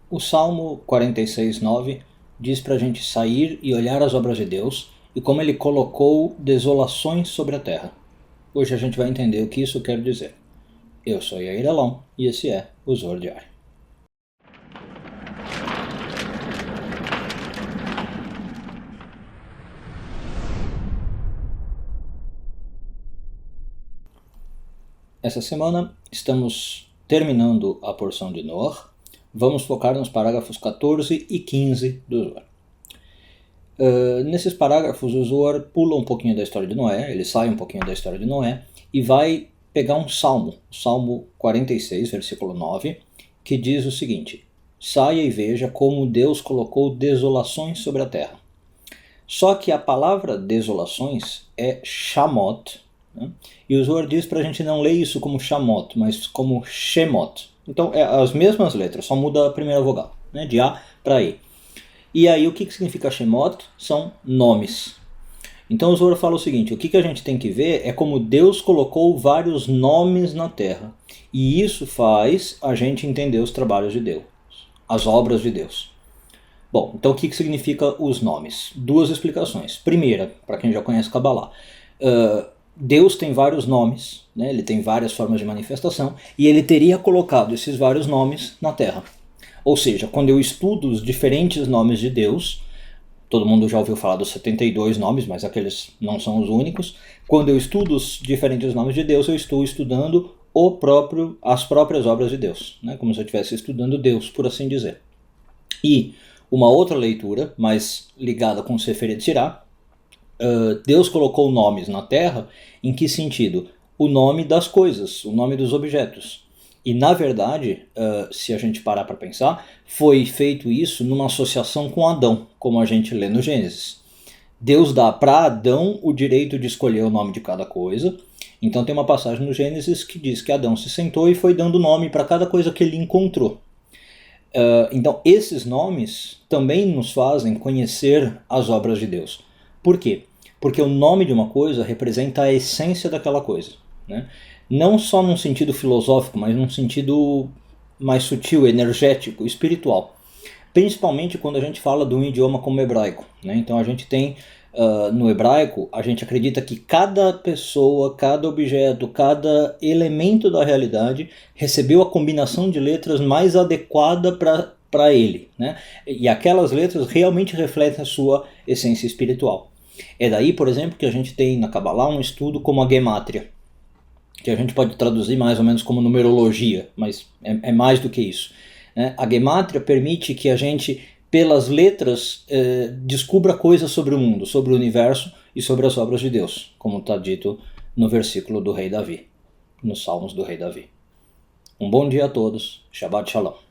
O Salmo 46:9 diz para a gente sair e olhar as obras de Deus e como ele colocou desolações sobre a terra. Hoje a gente vai entender o que isso quer dizer. Eu sou Yair Alon e esse é o Zohar Diário. Essa semana estamos terminando a porção de Noah. Vamos focar nos parágrafos 14 e 15 do Zohar. Nesses parágrafos o Zohar pula um pouquinho da história de Noé, ele sai um pouquinho da história de Noé e vai pegar um salmo, o Salmo 46, versículo 9, que diz o seguinte: saia e veja como Deus colocou desolações sobre a terra. Só que a palavra desolações é shamot, né? E o Zohar diz para a gente não ler isso como shamot, mas como shemot. Então é as mesmas letras, só muda a primeira vogal, né? De A para E. E aí o que significa Shemot? São nomes. Então o Zohar fala o seguinte: o que a gente tem que ver é como Deus colocou vários nomes na terra. E isso faz a gente entender os trabalhos de Deus, as obras de Deus. Bom, então o que significa os nomes? Duas explicações. Primeira, para quem já conhece Kabbalah, Deus tem vários nomes, né? Ele tem várias formas de manifestação, e ele teria colocado esses vários nomes na terra. Ou seja, quando eu estudo os diferentes nomes de Deus, todo mundo já ouviu falar dos 72 nomes, mas aqueles não são os únicos. Quando eu estudo os diferentes nomes de Deus, eu estou estudando as próprias obras de Deus, né? Como se eu estivesse estudando Deus, por assim dizer. E uma outra leitura, mais ligada com o Sefer Yetzirah, Deus colocou nomes na terra, em que sentido? O nome das coisas, o nome dos objetos. E na verdade, se a gente parar para pensar, foi feito isso numa associação com Adão, como a gente lê no Gênesis. Deus dá para Adão o direito de escolher o nome de cada coisa. Então tem uma passagem no Gênesis que diz que Adão se sentou e foi dando nome para cada coisa que ele encontrou. Então esses nomes também nos fazem conhecer as obras de Deus. Por quê? Porque o nome de uma coisa representa a essência daquela coisa, né? Não só num sentido filosófico, mas num sentido mais sutil, energético, espiritual. Principalmente quando a gente fala de um idioma como o hebraico, né? Então a gente tem, no hebraico, a gente acredita que cada pessoa, cada objeto, cada elemento da realidade recebeu a combinação de letras mais adequada para ele, né? E aquelas letras realmente refletem a sua essência espiritual. É daí, por exemplo, que a gente tem na Kabbalah um estudo como a Gemátria, que a gente pode traduzir mais ou menos como numerologia, mas é mais do que isso, né? A Gemátria permite que a gente, pelas letras, descubra coisas sobre o mundo, sobre o universo e sobre as obras de Deus, como está dito no versículo do rei Davi, nos Salmos do rei Davi. Um bom dia a todos. Shabbat Shalom.